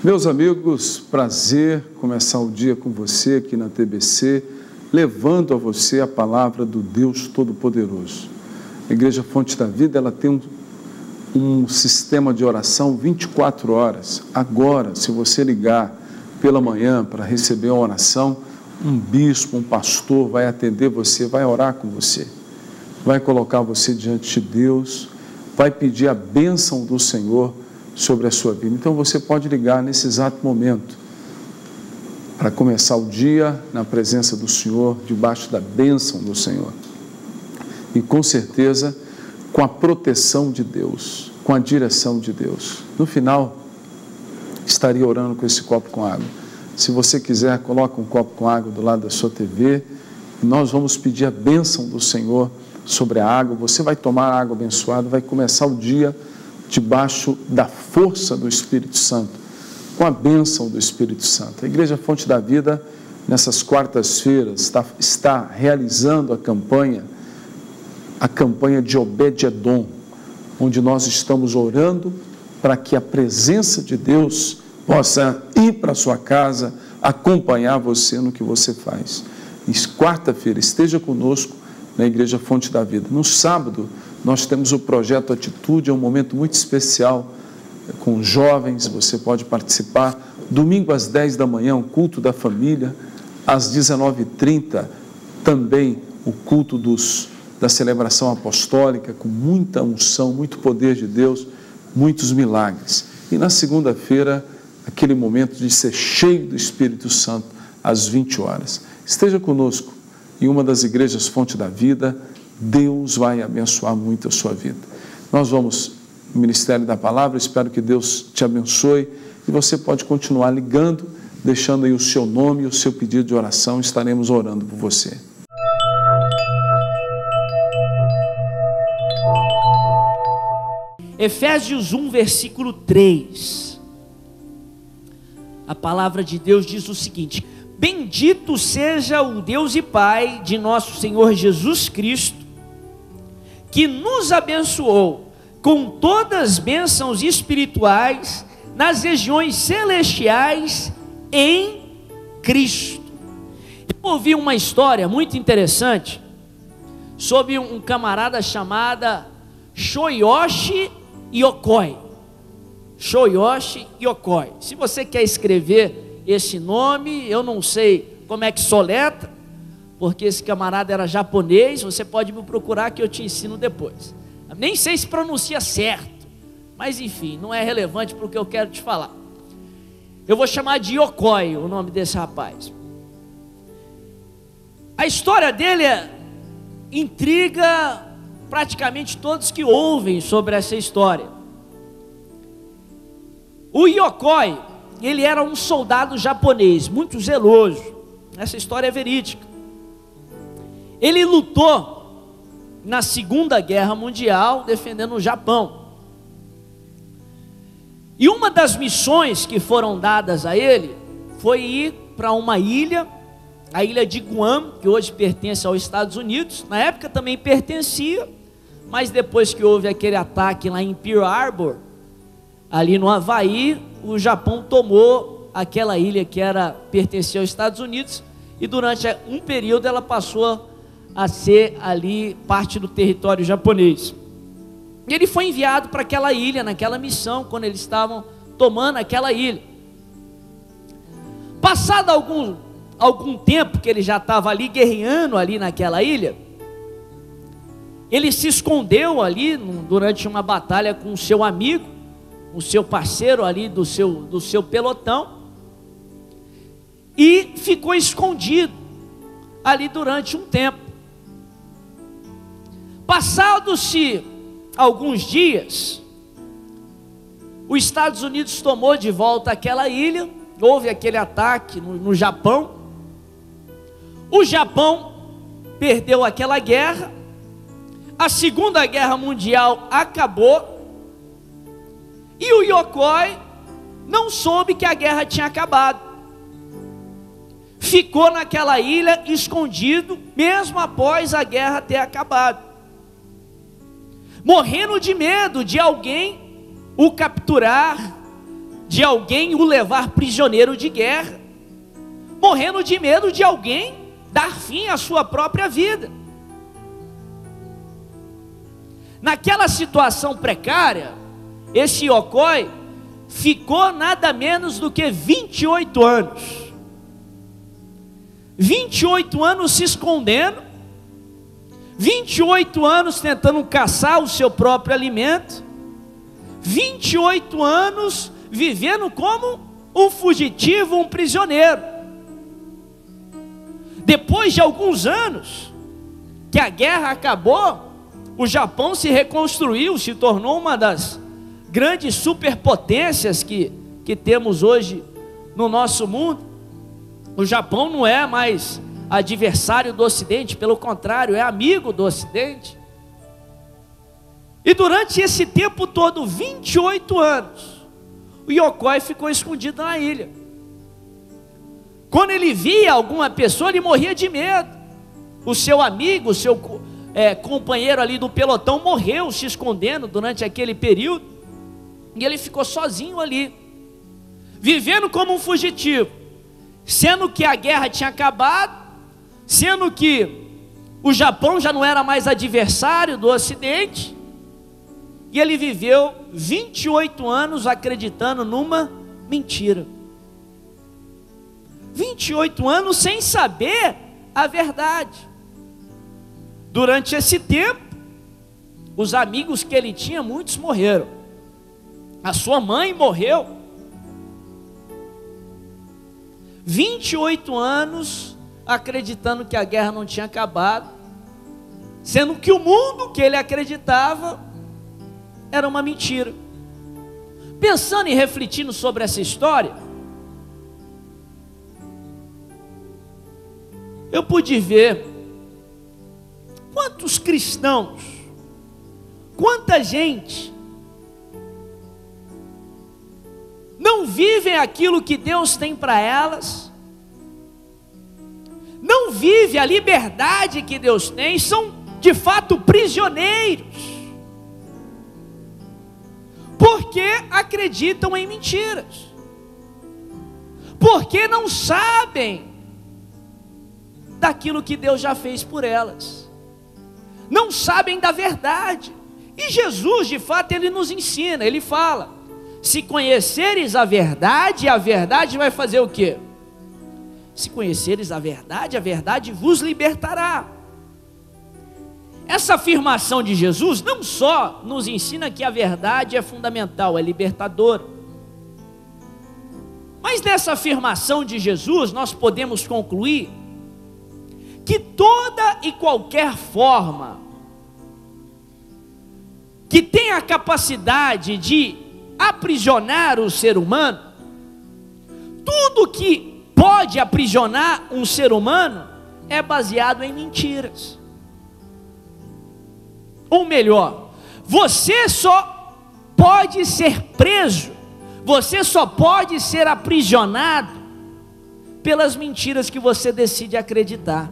Meus amigos, prazer começar o dia com você aqui na TBC, levando a você a palavra do Deus Todo-Poderoso. A Igreja Fonte da Vida, ela tem um sistema de oração 24 horas. Agora, se você ligar pela manhã para receber uma oração, um bispo, um pastor vai atender você, vai orar com você, vai colocar você diante de Deus, vai pedir a bênção do Senhor sobre a sua vida. Então você pode ligar nesse exato momento para começar o dia na presença do Senhor, debaixo da bênção do Senhor. E com certeza com a proteção de Deus, com a direção de Deus. No final, estaria orando com esse copo com água. Se você quiser, coloca um copo com água do lado da sua TV. E nós vamos pedir a bênção do Senhor sobre a água. Você vai tomar a água abençoada, vai começar o dia debaixo da força do Espírito Santo, com a bênção do Espírito Santo. A Igreja Fonte da Vida, nessas quartas-feiras, está realizando a campanha de Obed-Edom, onde nós estamos orando para que a presença de Deus possa ir para a sua casa, acompanhar você no que você faz. E quarta-feira, esteja conosco na Igreja Fonte da Vida. No sábado, nós temos o projeto Atitude, é um momento muito especial com jovens, você pode participar. Domingo às 10 da manhã, o culto da família. Às 19h30, também o culto da celebração apostólica, com muita unção, muito poder de Deus, muitos milagres. E na segunda-feira, aquele momento de ser cheio do Espírito Santo, às 20 horas. Esteja conosco em uma das igrejas Fonte da Vida, Deus vai abençoar muito a sua vida. Nós vamos no Ministério da Palavra, espero que Deus te abençoe e você pode continuar ligando, deixando aí o seu nome e o seu pedido de oração, estaremos orando por você. Efésios 1, versículo 3. A palavra de Deus diz o seguinte: bendito seja o Deus e Pai de nosso Senhor Jesus Cristo, que nos abençoou com todas as bênçãos espirituais nas regiões celestiais em Cristo. Eu ouvi uma história muito interessante sobre um camarada chamado Shoyoshi Yokoi. Shoyoshi Yokoi. Se você quer escrever esse nome, eu não sei como é que soletra, porque esse camarada era japonês. Você pode me procurar que eu te ensino depois. Nem sei se pronuncia certo, mas enfim, não é relevante para o que eu quero te falar. Eu vou chamar de Yokoi o nome desse rapaz. A história dele intriga praticamente todos que ouvem sobre essa história. O Yokoi, ele era um soldado japonês, muito zeloso. Essa história é verídica. Ele lutou na Segunda Guerra Mundial, defendendo o Japão. E uma das missões que foram dadas a ele foi ir para uma ilha, a ilha de Guam, que hoje pertence aos Estados Unidos. Na época também pertencia, mas depois que houve aquele ataque lá em Pearl Harbor, ali no Havaí, o Japão tomou aquela ilha que pertencia aos Estados Unidos, e durante um período ela passou a ser ali parte do território japonês. E ele foi enviado para aquela ilha, naquela missão, quando eles estavam tomando aquela ilha. Passado algum tempo que ele já estava ali guerreando ali naquela ilha, ele se escondeu ali durante uma batalha com o seu amigo, o seu parceiro ali do seu pelotão, e ficou escondido ali durante um tempo. Passados-se alguns dias, os Estados Unidos tomou de volta aquela ilha, houve aquele ataque no Japão. O Japão perdeu aquela guerra, a Segunda Guerra Mundial acabou, e o Yokoi não soube que a guerra tinha acabado. Ficou naquela ilha escondido, mesmo após a guerra ter acabado, morrendo de medo de alguém o capturar, de alguém o levar prisioneiro de guerra, morrendo de medo de alguém dar fim à sua própria vida. Naquela situação precária, esse Iocói ficou nada menos do que 28 anos. 28 anos se escondendo, 28 anos tentando caçar o seu próprio alimento, 28 anos vivendo como um fugitivo, um prisioneiro. Depois de alguns anos que a guerra acabou, o Japão se reconstruiu, se tornou uma das grandes superpotências que temos hoje no nosso mundo. O Japão não é mais adversário do Ocidente, pelo contrário, é amigo do Ocidente. E durante esse tempo todo, 28 anos, o Iocói ficou escondido na ilha. Quando ele via alguma pessoa, ele morria de medo. O seu amigo, o seu companheiro ali do pelotão morreu se escondendo durante aquele período, e ele ficou sozinho ali, vivendo como um fugitivo, sendo que a guerra tinha acabado, sendo que o Japão já não era mais adversário do Ocidente, e ele viveu 28 anos acreditando numa mentira. 28 anos sem saber a verdade. Durante esse tempo, os amigos que ele tinha, muitos morreram. A sua mãe morreu. 28 anos acreditando que a guerra não tinha acabado, sendo que o mundo que ele acreditava era uma mentira. Pensando e refletindo sobre essa história, eu pude ver quantos cristãos, quanta gente não vivem aquilo que Deus tem para elas, não vive a liberdade que Deus tem, são de fato prisioneiros, porque acreditam em mentiras, porque não sabem daquilo que Deus já fez por elas, não sabem da verdade. E Jesus, de fato, ele nos ensina, ele fala: se conheceres a verdade vai fazer o quê? Se conheceres a verdade vos libertará. Essa afirmação de Jesus não só nos ensina que a verdade é fundamental, é libertadora, mas nessa afirmação de Jesus nós podemos concluir que toda e qualquer forma que tem a capacidade de aprisionar o ser humano, tudo que pode aprisionar um ser humano é baseado em mentiras. Ou melhor, você só pode ser preso, você só pode ser aprisionado pelas mentiras que você decide acreditar.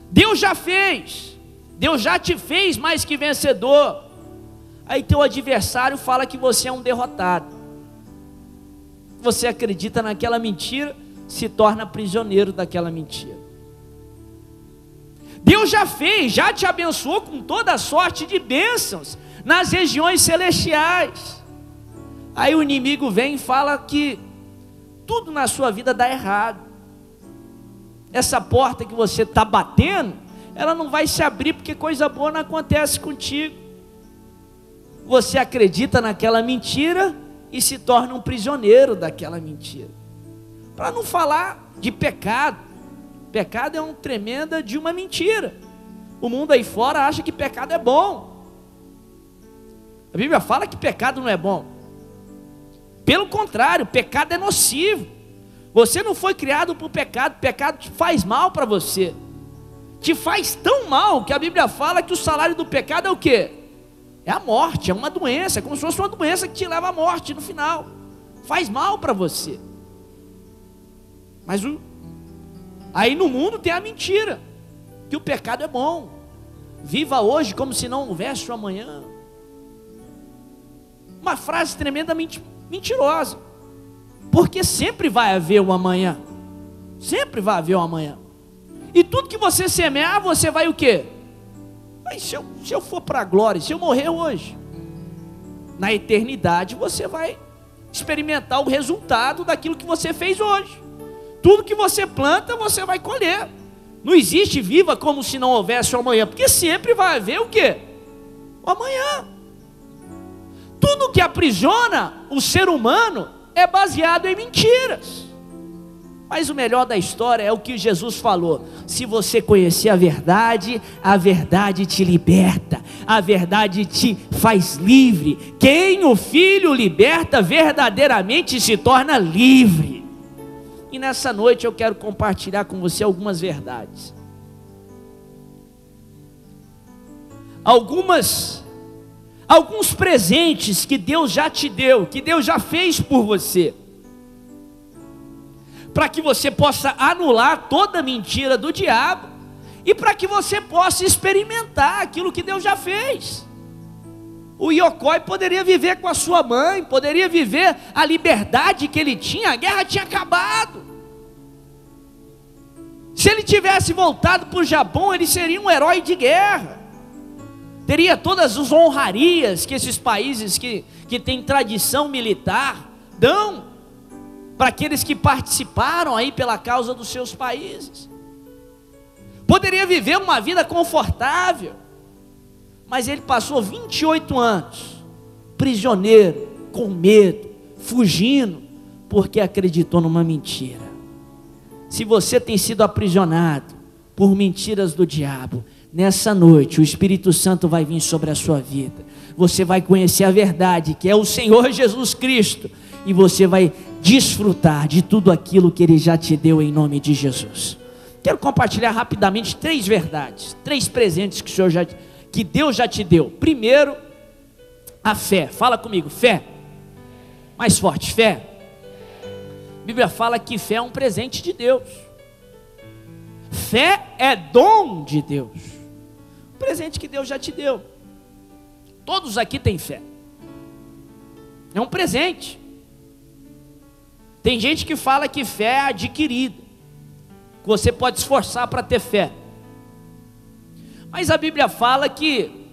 Deus já fez, Deus já te fez mais que vencedor. Aí teu adversário fala que você é um derrotado. Você acredita naquela mentira, se torna prisioneiro daquela mentira. Deus já fez, já te abençoou com toda a sorte de bênçãos nas regiões celestiais. Aí o inimigo vem e fala que tudo na sua vida dá errado. Essa porta que você está batendo, ela não vai se abrir porque coisa boa não acontece contigo. Você acredita naquela mentira e se torna um prisioneiro daquela mentira. Para não falar de pecado. Pecado é uma tremenda de uma mentira. O mundo aí fora acha que pecado é bom. A Bíblia fala que pecado não é bom. Pelo contrário, pecado é nocivo. Você não foi criado por pecado, pecado te faz mal para você. Te faz tão mal que a Bíblia fala que o salário do pecado é o quê? É a morte, é uma doença, é como se fosse uma doença que te leva à morte no final. Faz mal para você. Mas aí no mundo tem a mentira, que o pecado é bom. Viva hoje como se não houvesse o amanhã. Uma frase tremendamente mentirosa. Porque sempre vai haver um amanhã. Sempre vai haver um amanhã. E tudo que você semear, você vai o quê? Mas se eu for para a glória, se eu morrer hoje, na eternidade você vai experimentar o resultado daquilo que você fez hoje. Tudo que você planta, você vai colher. Não existe viva como se não houvesse o amanhã, porque sempre vai haver o quê? O amanhã. Tudo que aprisiona o ser humano é baseado em mentiras. Mas o melhor da história é o que Jesus falou: se você conhecer a verdade te liberta, a verdade te faz livre. Quem o Filho liberta verdadeiramente se torna livre. E nessa noite eu quero compartilhar com você algumas verdades, alguns presentes que Deus já te deu, que Deus já fez por você, para que você possa anular toda mentira do diabo e para que você possa experimentar aquilo que Deus já fez. O Iocói poderia viver com a sua mãe, poderia viver a liberdade que ele tinha, a guerra tinha acabado. Se ele tivesse voltado para o Japão, ele seria um herói de guerra, teria todas as honrarias que esses países que têm tradição militar dão para aqueles que participaram aí pela causa dos seus países. Poderia viver uma vida confortável, mas ele passou 28 anos prisioneiro, com medo, fugindo, porque acreditou numa mentira. Se você tem sido aprisionado por mentiras do diabo, nessa noite o Espírito Santo vai vir sobre a sua vida. Você vai conhecer a verdade, que é o Senhor Jesus Cristo, e você vai desfrutar de tudo aquilo que Ele já te deu em nome de Jesus. Quero compartilhar rapidamente 3 verdades, 3 presentes que Deus já te deu. Primeiro, a fé. Fala comigo, fé. Mais forte, fé. A Bíblia fala que fé é um presente de Deus. Fé é dom de Deus. Um presente que Deus já te deu. Todos aqui têm fé. É um presente. Tem gente que fala que fé é adquirida, que você pode esforçar para ter fé. Mas a Bíblia fala que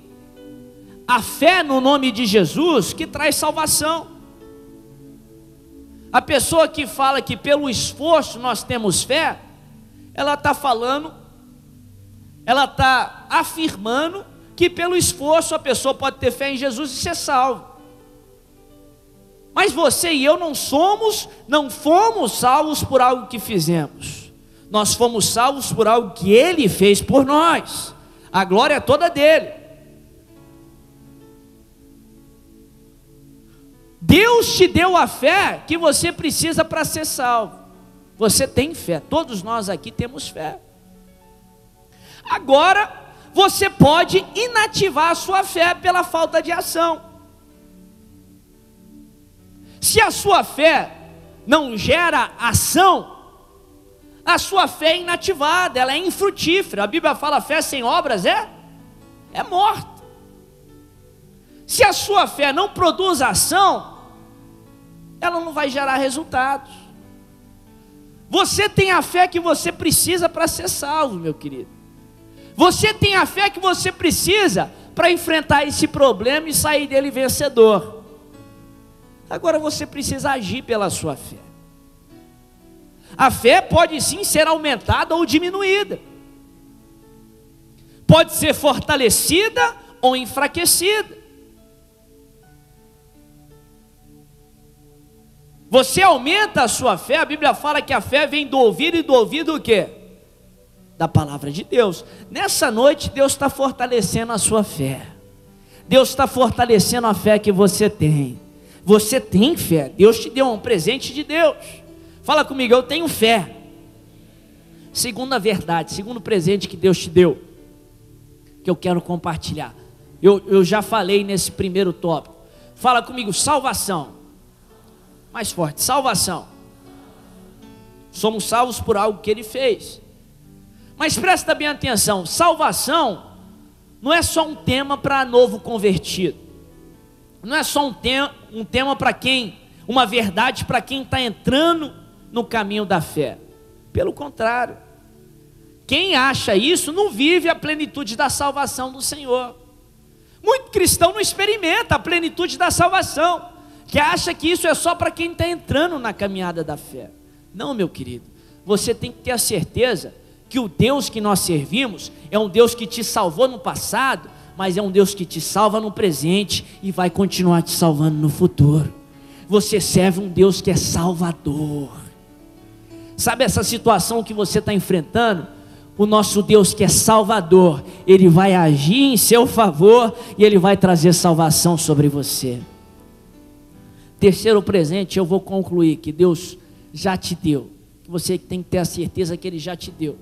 a fé no nome de Jesus que traz salvação. A pessoa que fala que pelo esforço nós temos fé, ela está falando, ela está afirmando que pelo esforço a pessoa pode ter fé em Jesus e ser salvo. Mas você e eu não fomos salvos por algo que fizemos. Nós fomos salvos por algo que Ele fez por nós. A glória é toda dele. Deus te deu a fé que você precisa para ser salvo. Você tem fé, todos nós aqui temos fé. Agora, você pode inativar a sua fé pela falta de ação. Se a sua fé não gera ação, a sua fé é inativada, ela é infrutífera. A Bíblia fala: fé sem obras é morta. Se a sua fé não produz ação, ela não vai gerar resultados. Você tem a fé que você precisa para ser salvo, meu querido. Você tem a fé que você precisa para enfrentar esse problema e sair dele vencedor. Agora você precisa agir pela sua fé. A fé pode sim ser aumentada ou diminuída. Pode ser fortalecida ou enfraquecida. Você aumenta a sua fé, a Bíblia fala que a fé vem do ouvido, e do ouvido o quê? Da palavra de Deus. Nessa noite Deus está fortalecendo a sua fé. Deus está fortalecendo a fé que você tem. Você tem fé, Deus te deu um presente de Deus. Fala comigo, eu tenho fé. Segunda verdade, segundo presente que Deus te deu, que eu quero compartilhar. Eu já falei nesse primeiro tópico. Fala comigo, salvação. Mais forte, salvação. Somos salvos por algo que Ele fez. Mas presta bem atenção, salvação não é só um tema para novo convertido. não é só um tema para quem, uma verdade para quem está entrando no caminho da fé. Pelo contrário, quem acha isso não vive a plenitude da salvação do Senhor. Muito cristão não experimenta a plenitude da salvação, que acha que isso é só para quem está entrando na caminhada da fé. Não, meu querido, você tem que ter a certeza que o Deus que nós servimos é um Deus que te salvou no passado, mas é um Deus que te salva no presente e vai continuar te salvando no futuro. Você serve um Deus que é salvador. Sabe essa situação que você está enfrentando? O nosso Deus que é salvador, Ele vai agir em seu favor e Ele vai trazer salvação sobre você. Terceiro presente, eu vou concluir, que Deus já te deu, que você tem que ter a certeza que Ele já te deu.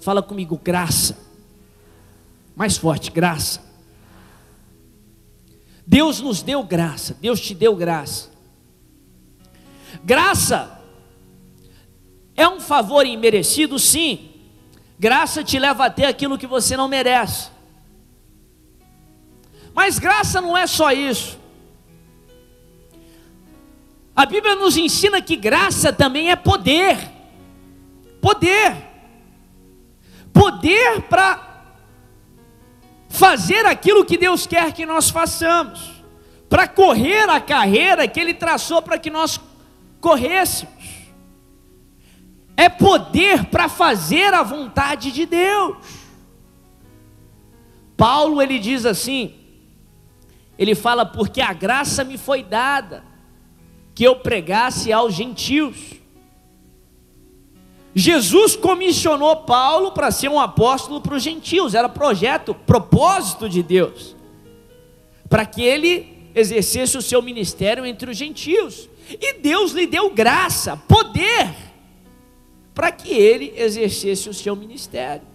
Fala comigo, graça. Mais forte, graça. Deus nos deu graça, Deus te deu graça. Graça é um favor imerecido, sim. Graça te leva a ter aquilo que você não merece. Mas graça não é só isso. A Bíblia nos ensina que graça também é poder. Poder. Poder para fazer aquilo que Deus quer que nós façamos. Para correr a carreira que Ele traçou para que nós corrêssemos. É poder para fazer a vontade de Deus. Paulo, ele diz assim, ele fala, porque a graça me foi dada, que eu pregasse aos gentios. Jesus comissionou Paulo para ser um apóstolo para os gentios, era projeto, propósito de Deus, para que ele exercesse o seu ministério entre os gentios, e Deus lhe deu graça, poder, para que ele exercesse o seu ministério.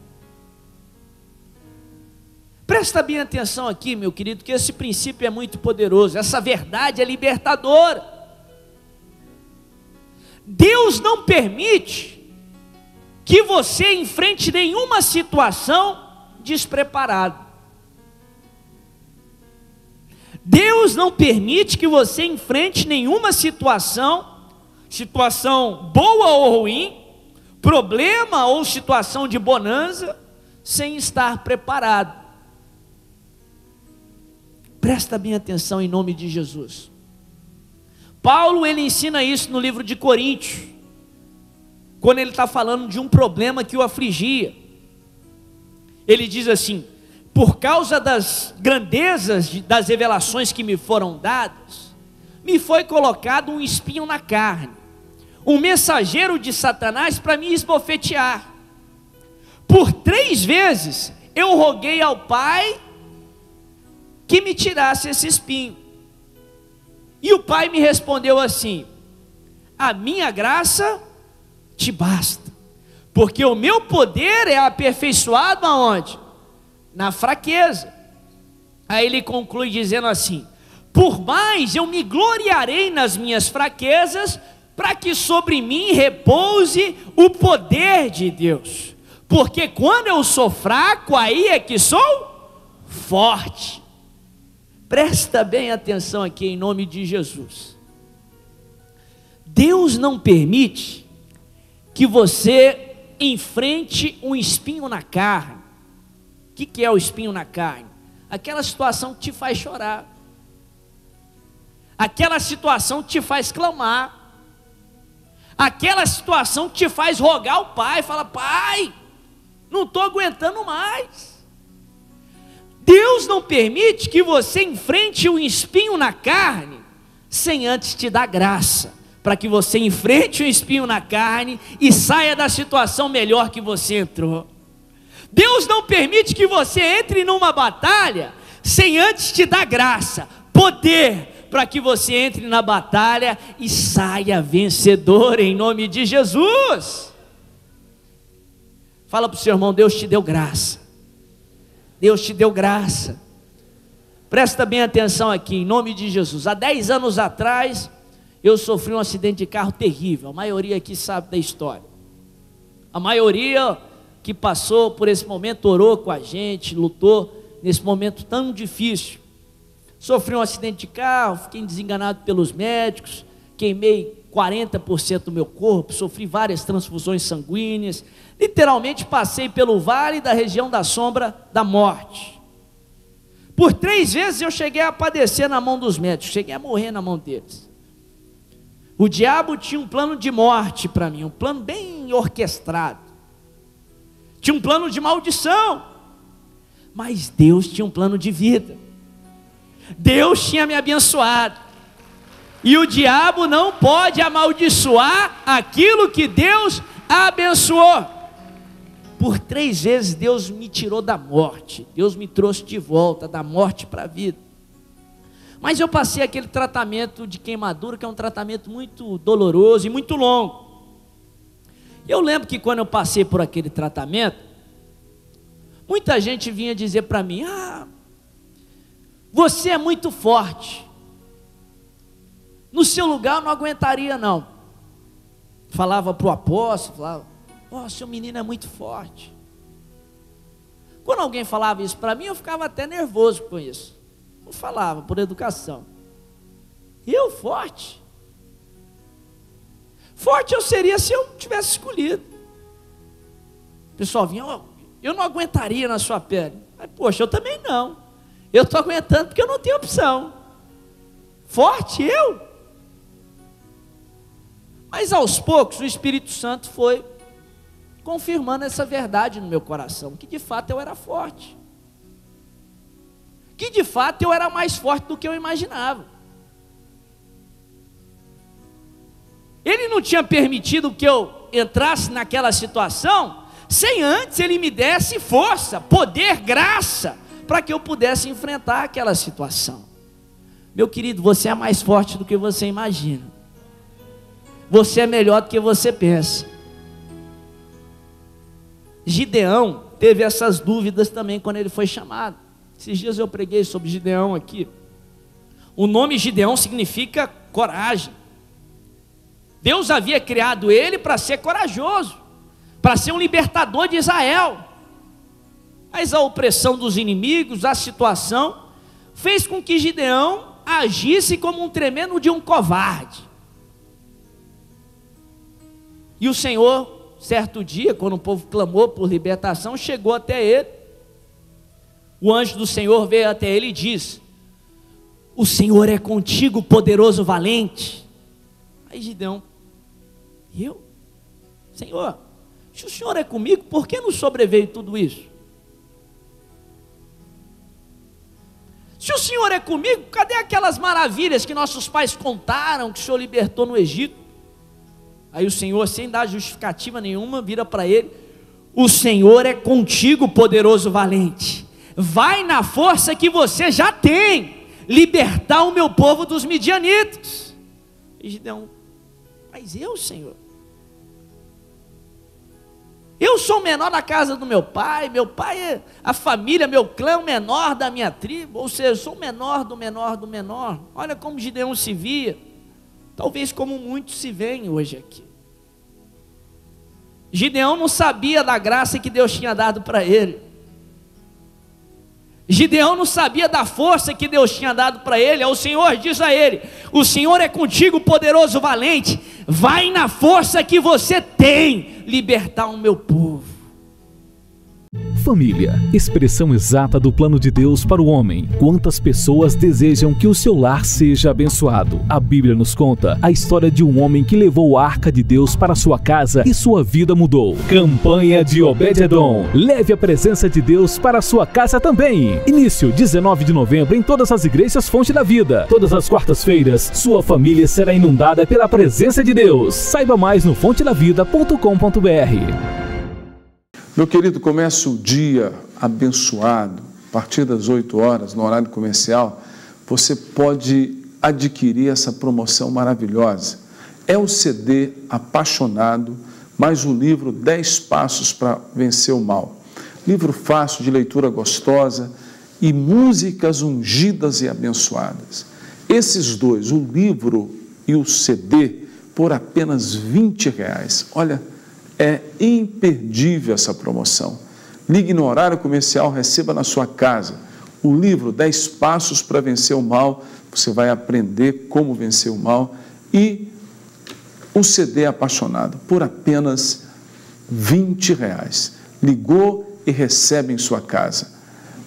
Presta bem atenção aqui, meu querido, que esse princípio é muito poderoso, essa verdade é libertadora. Deus não permite que você enfrente nenhuma situação despreparado. Deus não permite que você enfrente nenhuma situação boa ou ruim, problema ou situação de bonança, sem estar preparado. Presta bem atenção em nome de Jesus. Paulo, ele ensina isso no livro de Coríntios, quando ele está falando de um problema que o afligia. Ele diz assim, por causa das grandezas das revelações que me foram dadas, me foi colocado um espinho na carne, um mensageiro de Satanás para me esbofetear. Por 3 vezes eu roguei ao Pai que me tirasse esse espinho. E o Pai me respondeu assim, a minha graça te basta, porque o meu poder é aperfeiçoado aonde? Na fraqueza. Aí ele conclui dizendo assim, por mais eu me gloriarei nas minhas fraquezas, para que sobre mim repouse o poder de Deus, porque quando eu sou fraco, aí é que sou forte. Presta bem atenção aqui em nome de Jesus. Deus não permite que você enfrente um espinho na carne. O que é o espinho na carne? Aquela situação que te faz chorar, aquela situação que te faz clamar, aquela situação que te faz rogar ao Pai, fala, Pai, não estou aguentando mais. Deus não permite que você enfrente um espinho na carne, sem antes te dar graça, para que você enfrente um espinho na carne, e saia da situação melhor que você entrou. Deus não permite que você entre numa batalha, sem antes te dar graça, poder, para que você entre na batalha e saia vencedor em nome de Jesus. Fala para o seu irmão, Deus te deu graça. Deus te deu graça. Presta bem atenção aqui, em nome de Jesus. Há 10 anos atrás, eu sofri um acidente de carro terrível. A maioria aqui sabe da história. A maioria que passou por esse momento orou com a gente, lutou nesse momento tão difícil. Sofri um acidente de carro, fiquei desenganado pelos médicos, queimei 40% do meu corpo, sofri várias transfusões sanguíneas, literalmente passei pelo vale da região da sombra da morte. Por 3 vezes eu cheguei a padecer na mão dos médicos, cheguei a morrer na mão deles. O diabo tinha um plano de morte para mim, um plano bem orquestrado. Tinha um plano de maldição, mas Deus tinha um plano de vida. Deus tinha me abençoado. E o diabo não pode amaldiçoar aquilo que Deus abençoou. Por 3 vezes Deus me tirou da morte, Deus me trouxe de volta da morte para a vida. Mas eu passei aquele tratamento de queimadura, que é um tratamento muito doloroso e muito longo. Eu lembro que quando eu passei por aquele tratamento, muita gente vinha dizer para mim: você é muito forte, no seu lugar eu não aguentaria não. Falava para o apóstolo, falava: seu menino é muito forte. Quando alguém falava isso para mim, eu ficava até nervoso com isso. Não falava, por educação. Eu forte? Forte eu seria se eu tivesse escolhido. O pessoal vinha: eu não aguentaria na sua pele. Mas poxa, eu também não. Eu estou aguentando porque eu não tenho opção. Forte eu? Mas aos poucos o Espírito Santo foi confirmando essa verdade no meu coração, que de fato eu era forte, que de fato eu era mais forte do que eu imaginava. Ele não tinha permitido que eu entrasse naquela situação sem antes Ele me desse força, poder, graça, para que eu pudesse enfrentar aquela situação. Meu querido, você é mais forte do que você imagina. Você é melhor do que você pensa. Gideão teve essas dúvidas também quando ele foi chamado. Esses dias eu preguei sobre Gideão aqui. O nome Gideão significa coragem. Deus havia criado ele para ser corajoso, para ser um libertador de Israel. Mas a opressão dos inimigos, a situação, fez com que Gideão agisse como um tremendo de um covarde. E o Senhor, certo dia, quando o povo clamou por libertação, chegou até ele. O anjo do Senhor veio até ele e disse: o Senhor é contigo, poderoso valente. Aí Gideão: eu? Senhor, se o Senhor é comigo, por que nos sobreveio tudo isso? Se o Senhor é comigo, cadê aquelas maravilhas que nossos pais contaram, que o Senhor libertou no Egito? Aí o Senhor, sem dar justificativa nenhuma, vira para ele: o Senhor é contigo, poderoso valente. Vai na força que você já tem, libertar o meu povo dos midianitas. E Gideão: mas eu, Senhor? Eu sou o menor da casa do meu pai é a família, meu clã é o menor da minha tribo, ou seja, eu sou o menor do menor do menor. Olha como Gideão se via, talvez como muitos se veem hoje aqui. Gideão não sabia da graça que Deus tinha dado para ele. Gideão não sabia da força que Deus tinha dado para ele. O Senhor diz a ele: o Senhor é contigo, poderoso valente. Vai na força que você tem, libertar o meu povo. Família, expressão exata do plano de Deus para o homem. Quantas pessoas desejam que o seu lar seja abençoado? A Bíblia nos conta a história de um homem que levou a arca de Deus para sua casa e sua vida mudou. Campanha de Obed-Edom. Leve a presença de Deus para a sua casa também. Início 19 de novembro em todas as igrejas Fonte da Vida. Todas as quartas-feiras, sua família será inundada pela presença de Deus. Saiba mais no fontedavida.com.br. Meu querido, começa o dia abençoado, a partir das 8 horas, no horário comercial, você pode adquirir essa promoção maravilhosa. É o CD Apaixonado, mais o livro 10 Passos para Vencer o Mal. Livro fácil, de leitura gostosa e músicas ungidas e abençoadas. Esses dois, o livro e o CD, por apenas R$20. Olha, é imperdível essa promoção. Ligue no horário comercial, receba na sua casa. o livro 10 Passos para Vencer o Mal, você vai aprender como vencer o mal, e um CD apaixonado, por apenas R$20. Ligou e recebe em sua casa.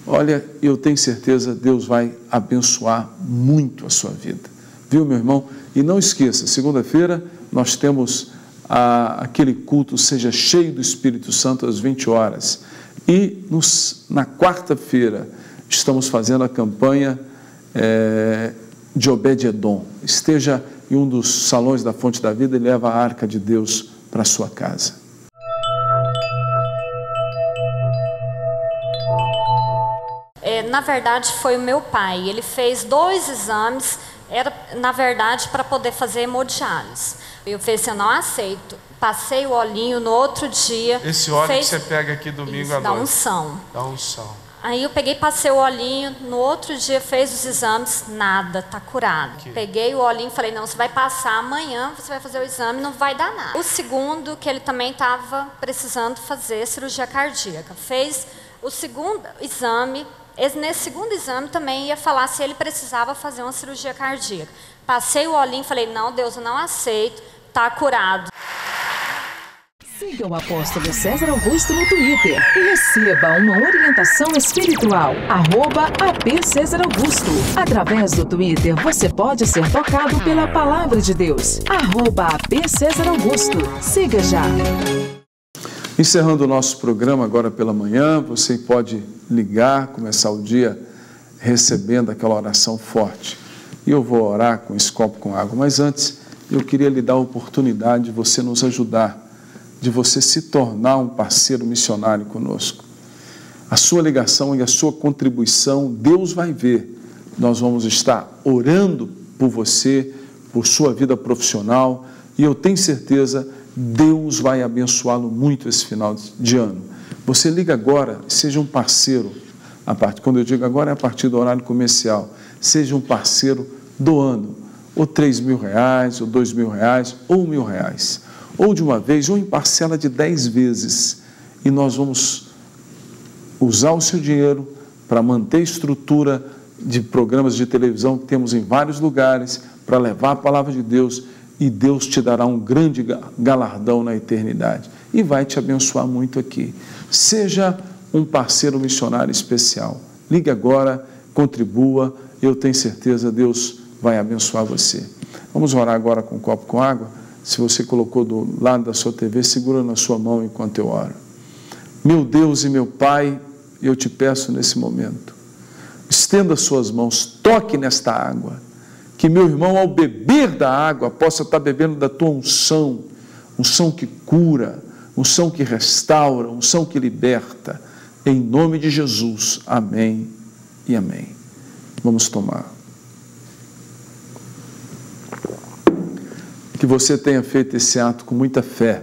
Olha, eu tenho certeza que Deus vai abençoar muito a sua vida. Viu, meu irmão? E não esqueça, segunda-feira nós temos aquele culto Seja Cheio do Espírito Santo às 20 horas. E na quarta-feira estamos fazendo a campanha de Obed-Edom. Esteja em um dos salões da Fonte da Vida e leva a Arca de Deus para a sua casa. Na verdade, foi o meu pai. Ele fez 2 exames, era, na verdade, para poder fazer hemodiálise. Eu falei assim, eu não aceito. Passei o olhinho no outro dia. Esse óleo que você pega aqui domingo à noite. Da unção. Da unção. Aí eu peguei, passei o olhinho, no outro dia fez os exames, nada, tá curado. Aqui. Peguei o olhinho e falei, não, você vai passar amanhã, você vai fazer o exame, não vai dar nada. O segundo, que ele também estava precisando fazer cirurgia cardíaca. Fez o segundo exame. Nesse segundo exame também ia falar se ele precisava fazer uma cirurgia cardíaca. Passei o olhinho e falei, não, Deus, eu não aceito, está curado. Siga o apóstolo César Augusto no Twitter e receba uma orientação espiritual. @APCesarAugusto. Através do Twitter você pode ser tocado pela palavra de Deus. @APCesarAugusto. Siga já. Encerrando o nosso programa agora pela manhã, você pode ligar, começar o dia recebendo aquela oração forte. E eu vou orar com esse copo com água, mas antes eu queria lhe dar a oportunidade de você nos ajudar, de você se tornar um parceiro missionário conosco. A sua ligação e a sua contribuição, Deus vai ver. Nós vamos estar orando por você, por sua vida profissional, e eu tenho certeza Deus vai abençoá-lo muito esse final de ano. Você liga agora, seja um parceiro. Quando eu digo agora é a partir do horário comercial. Seja um parceiro do ano. Ou R$3.000, ou R$2.000, ou R$1.000. Ou de uma vez, ou em parcela de 10 vezes. E nós vamos usar o seu dinheiro para manter a estrutura de programas de televisão que temos em vários lugares, para levar a palavra de Deus, e Deus te dará um grande galardão na eternidade e vai te abençoar muito aqui. Seja um parceiro missionário especial. Ligue agora, contribua, eu tenho certeza Deus vai abençoar você. Vamos orar agora com um copo com água. Se você colocou do lado da sua TV, segura na sua mão enquanto eu oro. Meu Deus e meu Pai, eu te peço nesse momento, estenda suas mãos, toque nesta água, que meu irmão, ao beber da água, possa estar bebendo da tua unção, unção que cura, unção que restaura, unção que liberta, em nome de Jesus, amém e amém. Vamos tomar. Que você tenha feito esse ato com muita fé.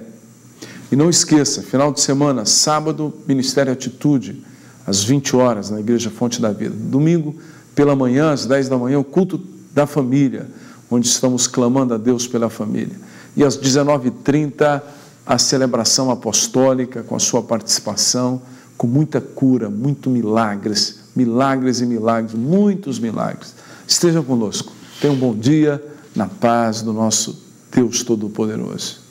E não esqueça, final de semana, sábado, Ministério Atitude, às 20 horas, na Igreja Fonte da Vida. Domingo, pela manhã, às 10 da manhã, o culto da família, onde estamos clamando a Deus pela família. E às 19h30, a celebração apostólica, com a sua participação, com muita cura, muitos milagres, milagres e milagres, muitos milagres. Esteja conosco. Tenha um bom dia, na paz do nosso Deus Todo-Poderoso.